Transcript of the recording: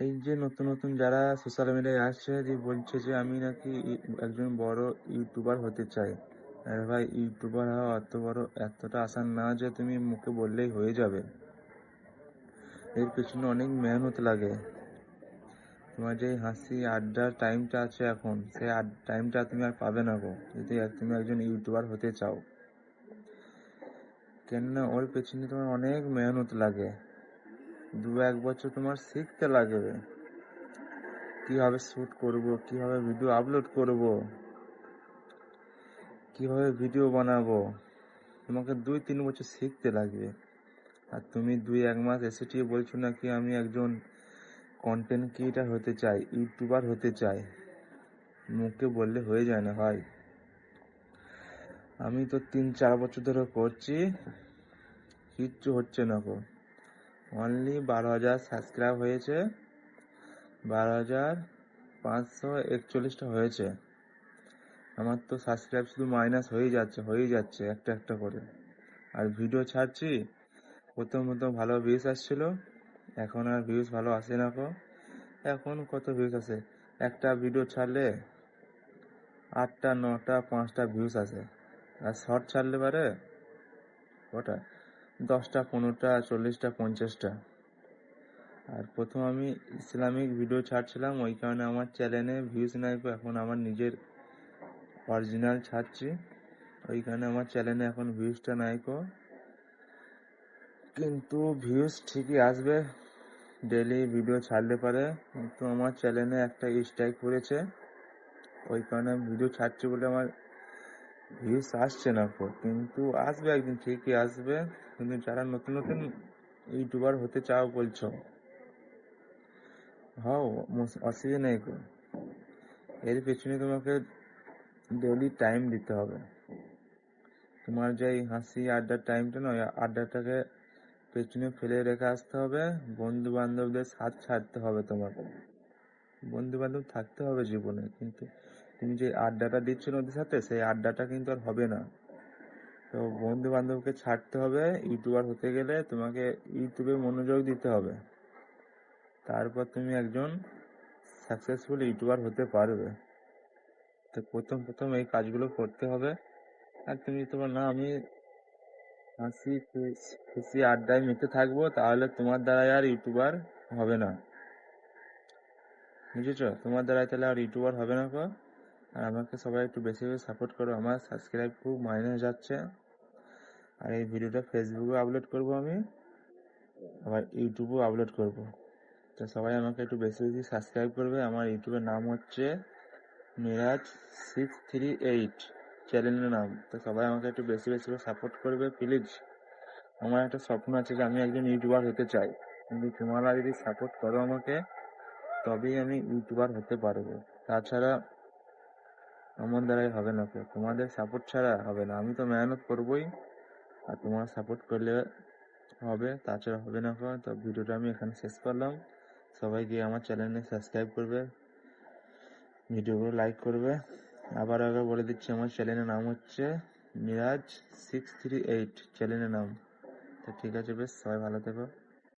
এই যে নতুন নতুন যারা সোশ্যাল মিডিয়ায় আসছে যে বলছে যে আমি নাকি একজন বড় ইউটিউবার হতে চাই। আরে ভাই, ইউটিউবার হওয়া এতটা আসান না যে তুমি মুখে বললেই হয়ে যাবে। এর পেছনে অনেক মেহনত লাগে। তোমার যে হাসি আড্ডার টাইমটা আছে এখন, সেই টাইমটা তুমি আর পাবে না গো, যদি তুমি একজন ইউটিউবার হতে চাও। কেননা ওর পেছনে তোমার অনেক মেহনত লাগে। 1 বছর তোমার শিখতে লাগবে কিভাবে শুট করব, কিভাবে ভিডিও আপলোড করব, কিভাবে ভিডিও বানাবো। তোমাকে 2-3 বছর শিখতে লাগবে। আর তুমি 2-1 মাস এসে বলছো নাকি আমি একজন কন্টেন্ট ক্রিয়েটার হতে চাই, ইউটিউবার হতে চাই। মুখে বললে হয়ে যায় না ভাই। আমি তো 3-4 বছর ধরে করছি, কিচ্ছু হচ্ছে না গো। অনলি 12,000 সাবস্ক্রাইব হয়েছে, 12,541টা হয়েছে। আমার তো সাবস্ক্রাইব শুধু মাইনাস হয়েই যাচ্ছে একটা একটা করে। আর ভিডিও ছাড়ছি, প্রথম ভালো ভিউজ আসছিল, এখন আর ভিউজ ভালো আসে না গো। এখন কত ভিউজ আসে? একটা ভিডিও ছাড়লে 8টা 9টা 5টা ভিউজ আসে। আর শর্ট ছাড়লে পারে ওটা 10টা 15টা 40টা 50টা। আর প্রথম আমি ইসলামিক ভিডিও ছাড়ছিলাম, ওই কারণে আমার চ্যানেলে ভিউজ নাই গো। এখন আমার নিজের অরিজিনাল ছাড়ছি, ওই কারণে আমার চ্যানেলে এখন ভিউজটা নাই গো। কিন্তু ভিউজ ঠিকই আসবে ডেলি ভিডিও ছাড়লে পারে। কিন্তু আমার চ্যানেলে একটা স্ট্রাইক পড়েছে, ওই কারণে আমি ভিডিও ছাড়ছি বলে আমার ভিউজ আসছে না গো। কিন্তু আসবে একদিন, ঠিকই আসবে। কিন্তু যারা নতুন নতুন ইউটিউবার হতে চাও বলছো, হও, অসুবিধা নেই গো। এর পেছনে তোমাকে ডেলি টাইম দিতে হবে। তোমার যে হাসি আড্ডার টাইমটা নয়, আড্ডাটাকে পেছনে ফেলে রেখে আসতে হবে। বন্ধু বান্ধবদের সাথ ছাড়তে হবে তোমাকে। বন্ধু বান্ধব থাকতে হবে জীবনে, কিন্তু তুমি যে আড্ডাটা দিচ্ছ না ওদের সাথে, সেই আড্ডাটা কিন্তু আর হবে না। তো বন্ধু বান্ধবকে ছাড়তে হবে। ইউটিউবার হতে গেলে তোমাকে ইউটিউবে মনোযোগ দিতে হবে, তারপর তুমি একজন সাকসেসফুল ইউটিউবার হতে পারবে। তো প্রথম এই কাজগুলো করতে হবে। আর তুমি তোমার না, আমি হাসি খুশি আড্ডায় মেতে থাকবো, তাহলে তোমার দ্বারাই আর ইউটিউবার হবে না, বুঝেছো? তোমার দ্বারাই তাহলে আর ইউটিউবার হবে না গো। আর আমাকে সবাই একটু বেশি বেশি সাপোর্ট করো। আমার সাবস্ক্রাইব খুব মাইনাস যাচ্ছে। আর এই ভিডিওটা ফেসবুকে আপলোড করব আমি, আবার ইউটিউবেও আপলোড করব। তো সবাই আমাকে একটু বেশি বেশি সাবস্ক্রাইব করবে। আমার ইউটিউবের নাম হচ্ছে মিরাজ638, চ্যানেলের নাম। তো সবাই আমাকে একটু বেশি বেশি করে সাপোর্ট করবে প্লিজ। আমার একটা স্বপ্ন আছে যে আমি একজন ইউটিউবার হতে চাই, কিন্তু তোমরা যদি সাপোর্ট করো আমাকে, তবেই আমি ইউটিউবার হতে পারবো। তাছাড়া আমার দ্বারাই হবে না তো, তোমাদের সাপোর্ট ছাড়া হবে না। আমি তো মেহনত করবোই, আর তোমার সাপোর্ট করলে হবে, তাছাড়া হবে না। তো ভিডিওটা আমি এখানে শেষ করলাম। সবাই গিয়ে আমার চ্যানেলে সাবস্ক্রাইব করবে, ভিডিওগুলো লাইক করবে। আবার বলে দিচ্ছি, আমার চ্যানেলের নাম হচ্ছে মিরাজ638, চ্যানেলের নাম। তো ঠিক আছে, বেশ, সবাই ভালো থেকো।